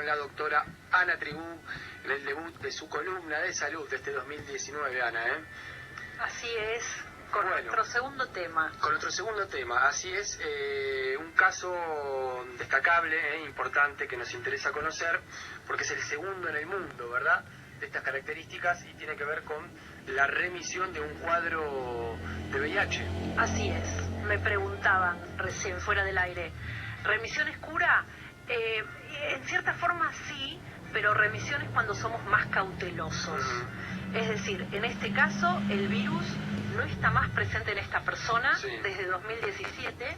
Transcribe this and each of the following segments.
con la doctora Ana Tribú en el debut de su columna de salud de este 2019, Ana, ¿eh? Así es, con nuestro segundo tema. Con nuestro segundo tema, así es, un caso destacable, importante, que nos interesa conocer, porque es el segundo en el mundo, ¿verdad?, de estas características, y tiene que ver con la remisión de un cuadro de VIH. Así es, me preguntaban recién fuera del aire, ¿remisiones cura? En cierta forma sí, pero remisión es cuando somos más cautelosos. Es decir, en este caso el virus no está más presente en esta persona desde 2017,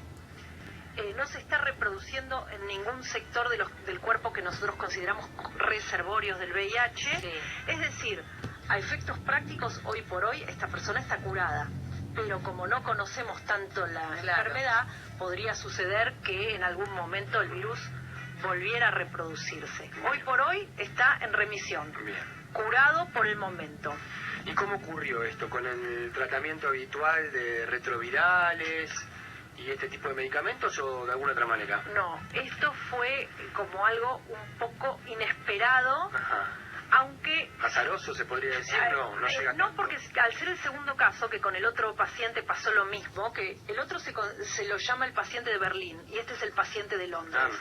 no se está reproduciendo en ningún sector del cuerpo que nosotros consideramos reservorios del VIH. Es decir, a efectos prácticos, hoy por hoy esta persona está curada, pero como no conocemos tanto la enfermedad, podría suceder que en algún momento el virus volviera a reproducirse. Hoy por hoy está en remisión, curado por el momento. ¿Y cómo ocurrió esto? ¿Con el tratamiento habitual de retrovirales y este tipo de medicamentos o de alguna otra manera? No, esto fue como algo un poco inesperado. Aunque... ¿Azaroso se podría decir? No llega no, tanto. porque al ser el segundo caso, que con el otro paciente pasó lo mismo, que el otro se lo llama el paciente de Berlín y este es el paciente de Londres.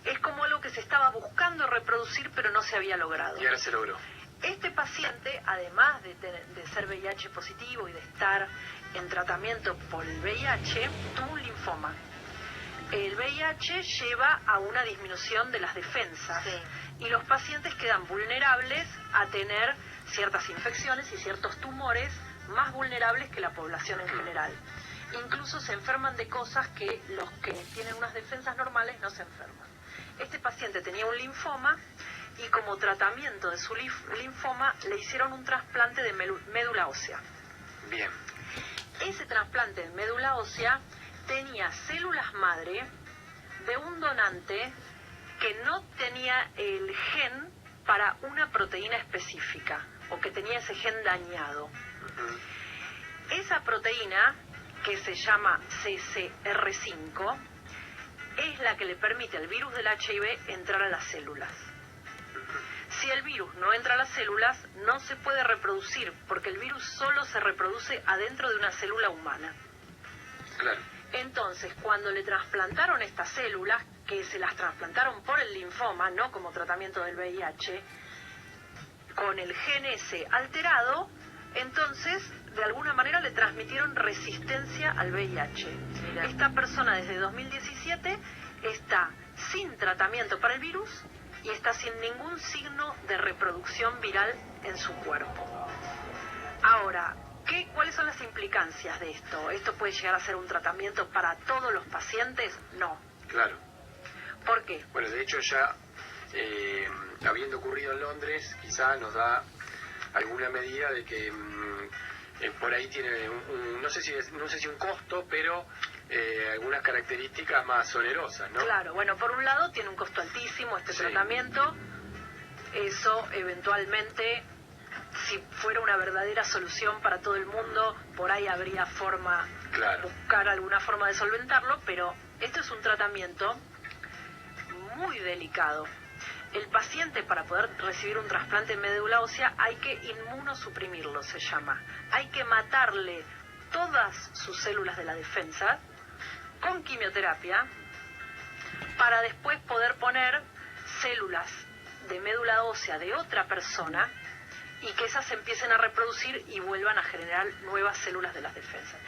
Es como algo que se estaba buscando reproducir pero no se había logrado. Y ahora se logró. Este paciente, además de ser VIH positivo y de estar en tratamiento por el VIH, tuvo un linfoma. El VIH lleva a una disminución de las defensas y los pacientes quedan vulnerables a tener ciertas infecciones y ciertos tumores más vulnerables que la población en general. Incluso se enferman de cosas que los que tienen unas defensas normales no se enferman. Este paciente tenía un linfoma y como tratamiento de su linfoma le hicieron un trasplante de médula ósea. Bien. Ese trasplante de médula ósea tenía células madre de un donante que no tenía el gen para una proteína específica o que tenía ese gen dañado. Esa proteína, que se llama CCR5, es la que le permite al virus del HIV entrar a las células. Si el virus no entra a las células, no se puede reproducir, porque el virus solo se reproduce adentro de una célula humana. Claro. Entonces, cuando le trasplantaron estas células, que se las trasplantaron por el linfoma, no como tratamiento del VIH, con el gen ese alterado, entonces, de alguna manera le transmitieron resistencia al VIH. Esta persona desde 2017 está sin tratamiento para el virus y está sin ningún signo de reproducción viral en su cuerpo. Ahora, ¿cuáles son las implicancias de esto? ¿Esto puede llegar a ser un tratamiento para todos los pacientes? No. Claro. ¿Por qué? Bueno, de hecho ya, habiendo ocurrido en Londres, quizá nos da alguna medida de que por ahí tiene no sé si un costo, pero algunas características más onerosas, ¿no? Claro, bueno, por un lado tiene un costo altísimo este tratamiento. Eso eventualmente, si fuera una verdadera solución para todo el mundo, por ahí habría forma, buscar alguna forma de solventarlo, pero esto es un tratamiento muy delicado. El paciente, para poder recibir un trasplante de médula ósea, hay que inmunosuprimirlo, se llama. Hay que matarle todas sus células de la defensa con quimioterapia para después poder poner células de médula ósea de otra persona y que esas se empiecen a reproducir y vuelvan a generar nuevas células de las defensas.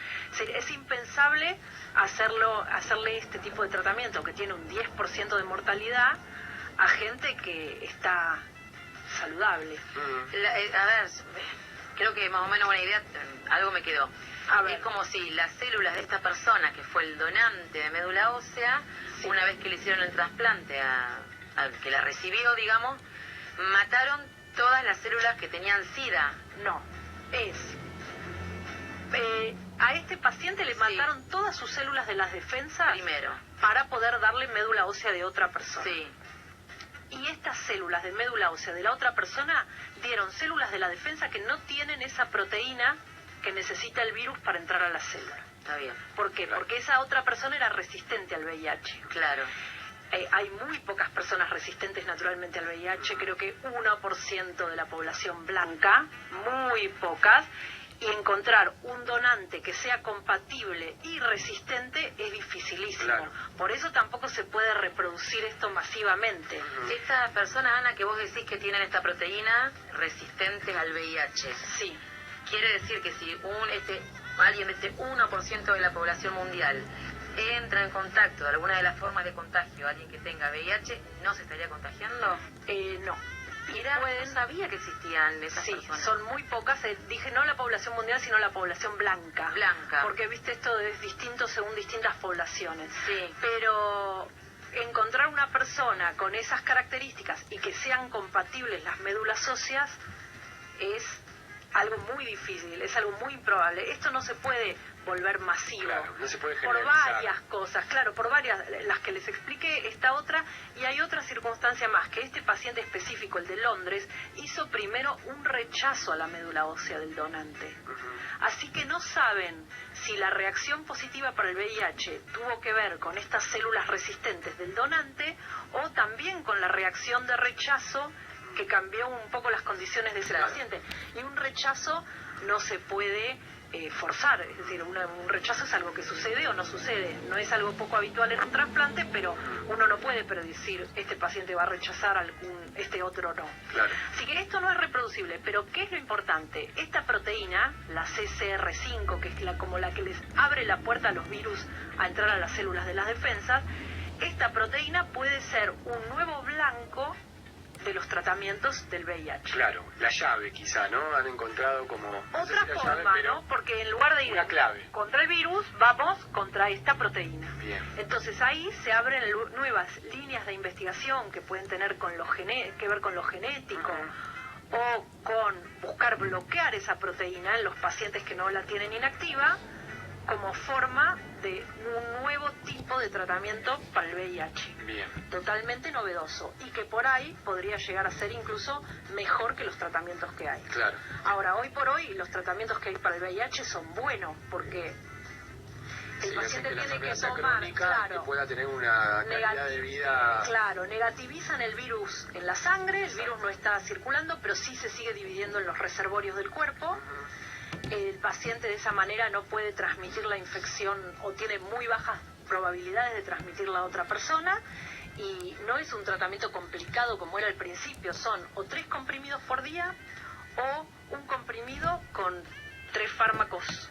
Es impensable hacerle este tipo de tratamiento, que tiene un 10% de mortalidad, a gente que está saludable. A ver, creo que más o menos una idea, algo me quedó. Es como si las células de esta persona, que fue el donante de médula ósea, una vez que le hicieron el trasplante al que la recibió, digamos, mataron todas las células que tenían SIDA. No, a este paciente le mataron todas sus células de las defensas primero para poder darle médula ósea de otra persona. Sí. Y estas células de médula ósea de la otra persona dieron células de la defensa que no tienen esa proteína que necesita el virus para entrar a la célula. Está bien. ¿Por qué? Porque esa otra persona era resistente al VIH. Claro. hay muy pocas personas resistentes naturalmente al VIH, creo que 1% de la población blanca, muy pocas, y encontrar un donante que sea compatible y resistente es dificilísimo. Claro. Por eso tampoco se puede reproducir esto masivamente. Estas personas, Ana, que vos decís que tienen esta proteína resistentes al VIH, Sí. quiere decir que si alguien de este 1% de la población mundial entra en contacto de alguna de las formas de contagio, alguien que tenga VIH, ¿no se estaría contagiando? No. Mira, no sabía que existían esas personas. Son muy pocas, dije no la población mundial, sino la población blanca. Blanca. Porque, viste, esto es distinto según distintas poblaciones. Sí. Pero encontrar una persona con esas características y que sean compatibles las médulas óseas es algo muy difícil, es algo muy improbable. Esto no se puede volver masivo. Claro, no se puede por generalizar. varias cosas, claro, por varias, las que les expliqué, esta otra, y hay otra circunstancia más, que este paciente específico, el de Londres, hizo primero un rechazo a la médula ósea del donante. Así que no saben si la reacción positiva para el VIH tuvo que ver con estas células resistentes del donante o también con la reacción de rechazo que cambió un poco las condiciones de ese paciente. Y un rechazo no se puede forzar, es decir, un rechazo es algo que sucede o no sucede, no es algo poco habitual en un trasplante, pero uno no puede predecir este paciente va a rechazar este otro no. Claro. Así que esto no es reproducible, pero ¿qué es lo importante? Esta proteína, la CCR5, que es como la que les abre la puerta a los virus a entrar a las células de las defensas, esta proteína puede ser un nuevo blanco de los tratamientos del VIH. Claro, la llave quizá, ¿no? Han encontrado como... no sé Otra si la forma, llave, pero ¿no? Porque en lugar de ir una clave. contra el virus, vamos contra esta proteína. Bien. Entonces ahí se abren nuevas líneas de investigación que pueden tener con que ver con lo genético o con buscar bloquear esa proteína en los pacientes que no la tienen inactiva como forma de un nuevo tipo de tratamiento para el VIH. Bien. Totalmente novedoso y que por ahí podría llegar a ser incluso mejor que los tratamientos que hay. Claro. Ahora, hoy por hoy, los tratamientos que hay para el VIH son buenos porque el Sí, paciente hacen que la tiene que enfermedad sea tomar, crónica, claro, que pueda tener una calidad de vida... Claro, negativizan el virus en la sangre, el virus no está circulando, pero sí se sigue dividiendo en los reservorios del cuerpo. El paciente de esa manera no puede transmitir la infección o tiene muy bajas probabilidades de transmitirla a otra persona y no es un tratamiento complicado como era al principio, son o 3 comprimidos por día o un comprimido con 3 fármacos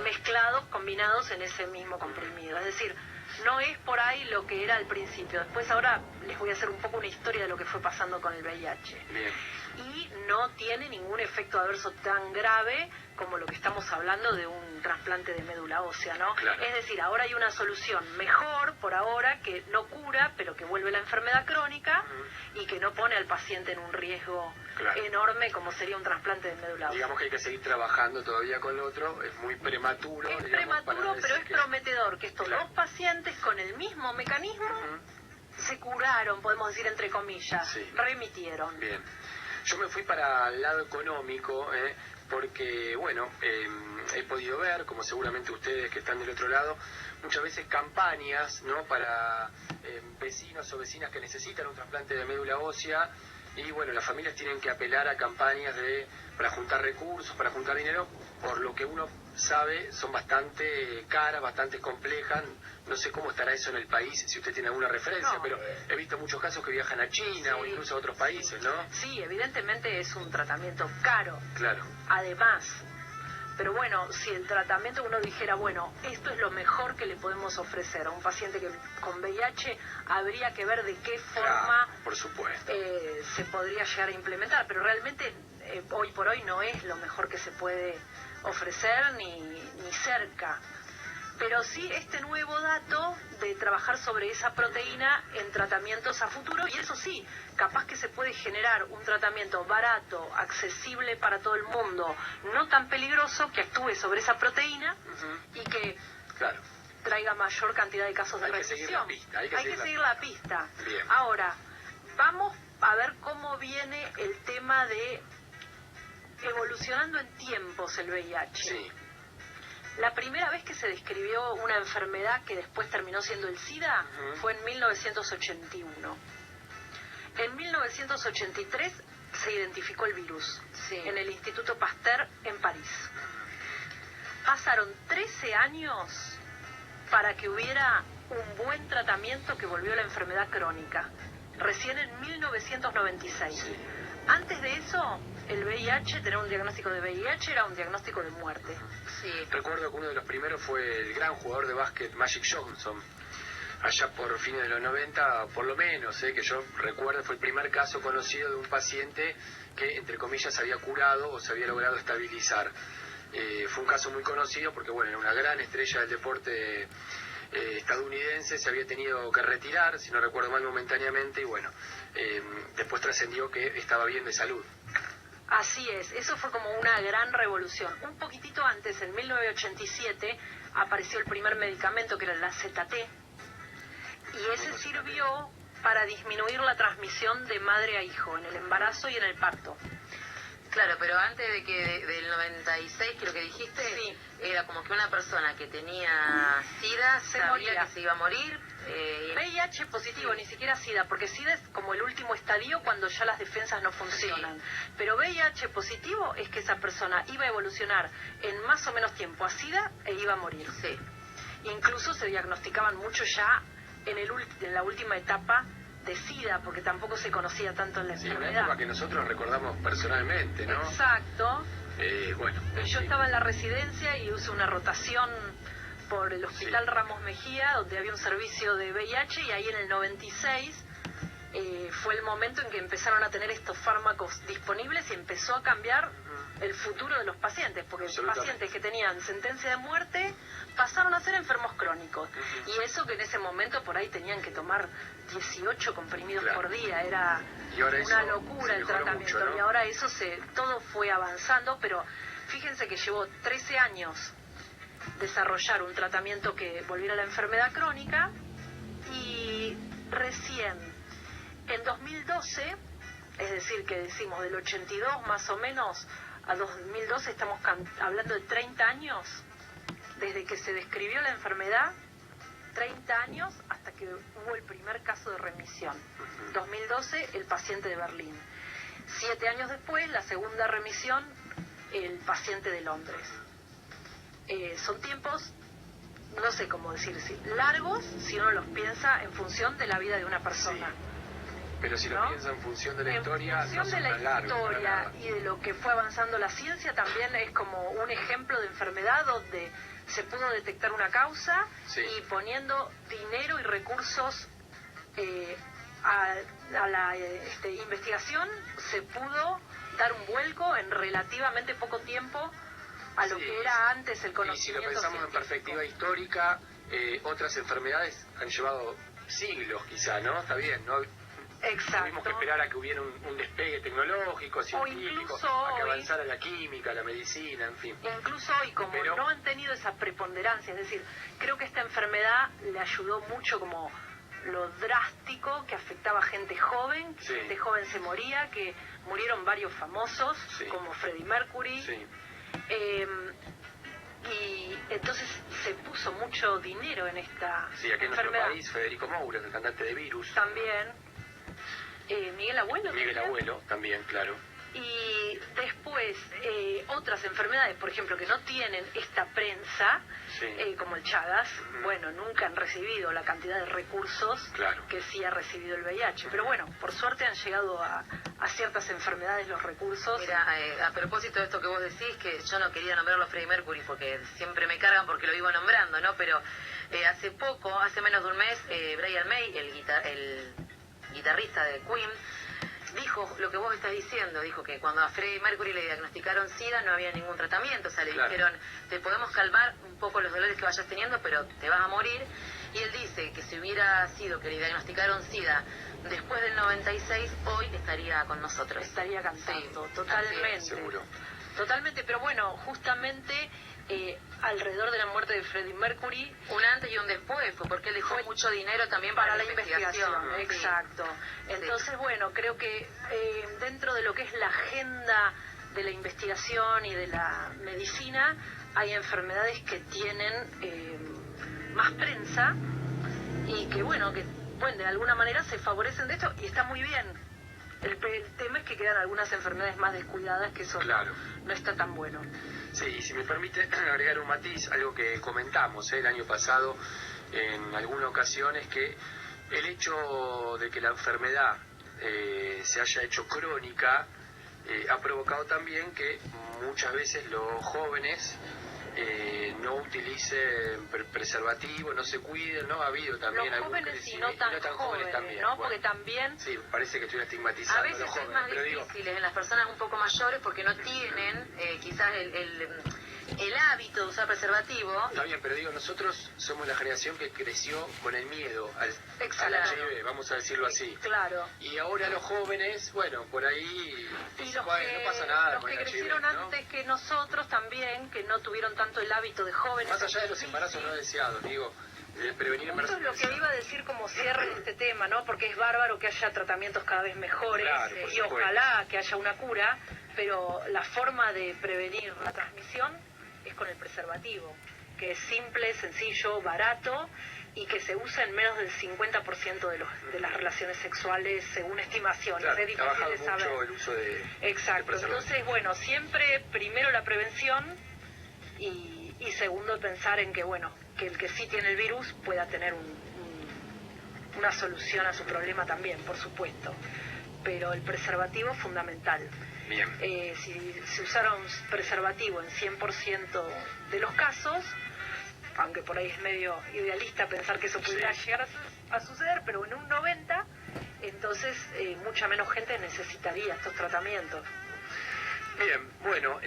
mezclados, combinados en ese mismo comprimido. Es decir, no es por ahí lo que era al principio. Después ahora les voy a hacer un poco una historia de lo que fue pasando con el VIH. Bien. Y no tiene ningún efecto adverso tan grave como lo que estamos hablando de un trasplante de médula ósea, ¿no? Claro. Es decir, ahora hay una solución mejor por ahora que no cura, pero que vuelve la enfermedad crónica y que no pone al paciente en un riesgo enorme como sería un trasplante de médula ósea. Digamos que hay que seguir trabajando todavía con lo otro, es muy prematuro. Es digamos, prematuro, pero es prometedor que estos Claro. dos pacientes con el mismo mecanismo se curaron, podemos decir entre comillas, Sí. remitieron. Bien. Yo me fui para el lado económico, porque, bueno, he podido ver, como seguramente ustedes que están del otro lado, muchas veces campañas, ¿no?, para vecinos o vecinas que necesitan un trasplante de médula ósea, y bueno, las familias tienen que apelar a campañas para juntar recursos, para juntar dinero, por lo que uno sabe, son bastante caras, bastante complejas. No sé cómo estará eso en el país, si usted tiene alguna referencia, No. pero he visto muchos casos que viajan a China o incluso a otros países, ¿no? Sí, evidentemente es un tratamiento caro, Claro. además. Pero bueno, si el tratamiento uno dijera, bueno, esto es lo mejor que le podemos ofrecer a un paciente con VIH, habría que ver de qué forma Por supuesto. se podría llegar a implementar. Pero realmente hoy por hoy no es lo mejor que se puede ofrecer ni cerca. Pero sí este nuevo dato de trabajar sobre esa proteína en tratamientos a futuro, y eso sí, capaz que se puede generar un tratamiento barato, accesible para todo el mundo, no tan peligroso, que actúe sobre esa proteína y que Claro. traiga mayor cantidad de casos de Hay que seguir la remisión. pista, hay que seguir la pista. Bien. Ahora, vamos a ver cómo viene el tema de evolucionando en tiempos el VIH. Sí. La primera vez que se describió una enfermedad que después terminó siendo el SIDA fue en 1981. En 1983 se identificó el virus en el Instituto Pasteur en París. Pasaron 13 años para que hubiera un buen tratamiento que volvió a la enfermedad crónica. Recién en 1996. Antes de eso, el VIH, tener un diagnóstico de VIH era un diagnóstico de muerte. Recuerdo que uno de los primeros fue el gran jugador de básquet Magic Johnson, allá por fines de los 90, por lo menos, que yo recuerdo, fue el primer caso conocido de un paciente que, entre comillas, se había curado o se había logrado estabilizar. Fue un caso muy conocido porque, bueno, era una gran estrella del deporte estadounidense, se había tenido que retirar, si no recuerdo mal, momentáneamente, y bueno, después trascendió que estaba bien de salud. Así es, eso fue como una gran revolución. Un poquitito antes, en 1987, apareció el primer medicamento que era el AZT, y ese sirvió para disminuir la transmisión de madre a hijo en el embarazo y en el parto. Claro, pero antes de que del 96, creo que dijiste, era como que una persona que tenía SIDA sabía que se iba a morir. VIH positivo, ni siquiera SIDA, porque SIDA es como el último estadio cuando ya las defensas no funcionan. Pero VIH positivo es que esa persona iba a evolucionar en más o menos tiempo a SIDA e iba a morir. Incluso se diagnosticaban mucho ya en la última etapa de SIDA, porque tampoco se conocía tanto en la enfermedad. Una época que nosotros recordamos personalmente, ¿no? Exacto. Bueno. Yo estaba en la residencia y hice una rotación por el Hospital Ramos Mejía, donde había un servicio de VIH, y ahí en el 96 fue el momento en que empezaron a tener estos fármacos disponibles y empezó a cambiar el futuro de los pacientes, porque pacientes que tenían sentencia de muerte pasaron a ser enfermos crónicos. Y eso que en ese momento por ahí tenían que tomar 18 comprimidos por día, era una locura el tratamiento. Mucho, ¿no? Y ahora eso todo fue avanzando, pero fíjense que llevó 13 años desarrollar un tratamiento que volviera a la enfermedad crónica, y recién en 2012, es decir, que decimos del 82 más o menos a 2012, estamos hablando de 30 años desde que se describió la enfermedad, 30 años hasta que hubo el primer caso de remisión. 2012, el paciente de Berlín. 7 años después, la segunda remisión, el paciente de Londres. Son tiempos, no sé cómo decir, largos si uno los piensa en función de la vida de una persona. Pero si lo piensa en función de la historia, en función de la historia y de lo que fue avanzando la ciencia, también es como un ejemplo de enfermedad donde se pudo detectar una causa y poniendo dinero y recursos a la investigación, se pudo dar un vuelco en relativamente poco tiempo a lo que era antes el conocimiento. Y si lo pensamos científico en perspectiva histórica, otras enfermedades han llevado siglos quizá, ¿no? Está bien, ¿no? Exacto. Tuvimos que esperar a que hubiera un despegue tecnológico, científico, a que avanzara la química, la medicina, en fin. Incluso hoy, como no han tenido esa preponderancia, es decir, creo que esta enfermedad le ayudó mucho como lo drástico que afectaba a gente joven, gente joven se moría, que murieron varios famosos, como Freddie Mercury. Y entonces se puso mucho dinero en esta aquí en nuestro país, Federico Moura, el cantante de Virus. También. Miguel Abuelo. Miguel Abuelo, también, claro. Y después, otras enfermedades, por ejemplo, que no tienen esta prensa, como el Chagas, bueno, nunca han recibido la cantidad de recursos que sí ha recibido el VIH. Pero bueno, por suerte han llegado a ciertas enfermedades los recursos. Mira, a propósito de esto que vos decís, que yo no quería nombrarlo a Freddie Mercury porque siempre me cargan porque lo vivo nombrando, ¿no? Pero hace menos de un mes, Brian May, el guitarrista de Queen, dijo lo que vos estás diciendo, dijo que cuando a Freddie Mercury le diagnosticaron SIDA no había ningún tratamiento, o sea, le dijeron, te podemos calmar un poco los dolores que vayas teniendo, pero te vas a morir, y él dice que si hubiera sido que le diagnosticaron SIDA después del 96, hoy estaría con nosotros. Estaría cantando, totalmente. Seguro. Totalmente, pero bueno, justamente alrededor de la muerte de Freddie Mercury, un antes y un después, fue porque él dejó mucho dinero también para la investigación. Exacto. Entonces, bueno, creo que dentro de lo que es la agenda de la investigación y de la medicina, hay enfermedades que tienen más prensa y que bueno, de alguna manera se favorecen de esto y está muy bien. El tema es que quedan algunas enfermedades más descuidadas, que eso no está tan bueno. Sí, y si me permite agregar un matiz, algo que comentamos el año pasado en alguna ocasión, es que el hecho de que la enfermedad se haya hecho crónica ha provocado también que muchas veces los jóvenes no utilicen preservativo, no se cuiden, ¿no? Ha habido también los jóvenes y no tan jóvenes también, ¿no? Porque también... Sí, parece que estoy estigmatizando a veces a los jóvenes, es más difícil en las personas un poco mayores porque no tienen quizás el hábito de usar preservativo. Está bien, pero nosotros somos la generación que creció con el miedo al HIV, vamos a decirlo así. Claro. Y ahora los jóvenes, bueno, por ahí no pasa nada. Los que crecieron antes que nosotros también, que no tuvieron tanto el hábito de jóvenes. Más allá de los embarazos no deseados, digo, de prevenir embarazos. Eso es lo que iba a decir como cierre de este tema, ¿no? Porque es bárbaro que haya tratamientos cada vez mejores y ojalá que haya una cura, pero la forma de prevenir la transmisión es con el preservativo, que es simple, sencillo, barato y que se usa en menos del 50% de las relaciones sexuales según estimaciones. Claro, es difícil de saber. Mucho el uso de Exacto. Entonces, bueno, siempre primero la prevención y segundo pensar en que, bueno, que el que sí tiene el virus pueda tener una solución a su problema también, por supuesto. Pero el preservativo es fundamental. Bien. Si se usara un preservativo en 100% de los casos, aunque por ahí es medio idealista pensar que eso pudiera llegar a suceder, pero en un 90%, entonces mucha menos gente necesitaría estos tratamientos. Bien, bueno,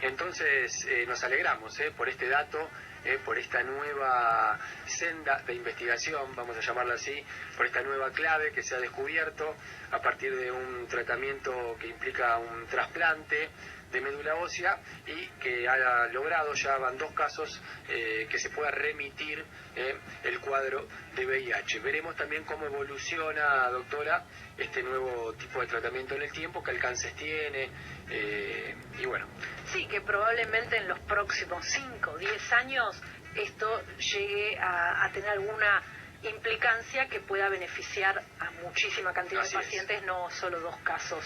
entonces nos alegramos por este dato, por esta nueva senda de investigación, vamos a llamarla así, por esta nueva clave que se ha descubierto a partir de un tratamiento que implica un trasplante de médula ósea y que ha logrado, ya van 2 casos, que se pueda remitir el cuadro de VIH. Veremos también cómo evoluciona, doctora, este nuevo tipo de tratamiento en el tiempo, qué alcances tiene, y bueno. Sí, que probablemente en los próximos 5 o 10 años esto llegue a tener alguna implicancia que pueda beneficiar a muchísima cantidad de pacientes, no solo 2 casos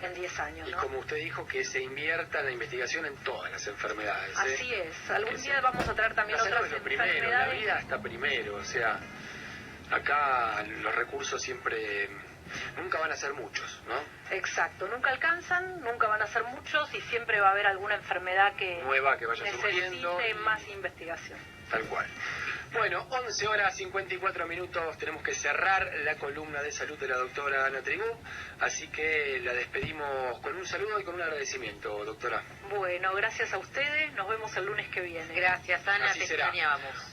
en 10 años, ¿no? Y como usted dijo, que se invierta en la investigación en todas las enfermedades. Así es. Algún día vamos a traer también otras enfermedades. Primero, la vida está primero, o sea, acá los recursos siempre nunca van a ser muchos, ¿no? Exacto, nunca alcanzan, nunca van a ser muchos y siempre va a haber alguna enfermedad nueva que vaya surgiendo, necesite más investigación. Tal cual. Bueno, 11:54, tenemos que cerrar la columna de salud de la doctora Ana Trigú, así que la despedimos con un saludo y con un agradecimiento, doctora. Bueno, gracias a ustedes, nos vemos el lunes que viene. Gracias, Ana, te extrañábamos.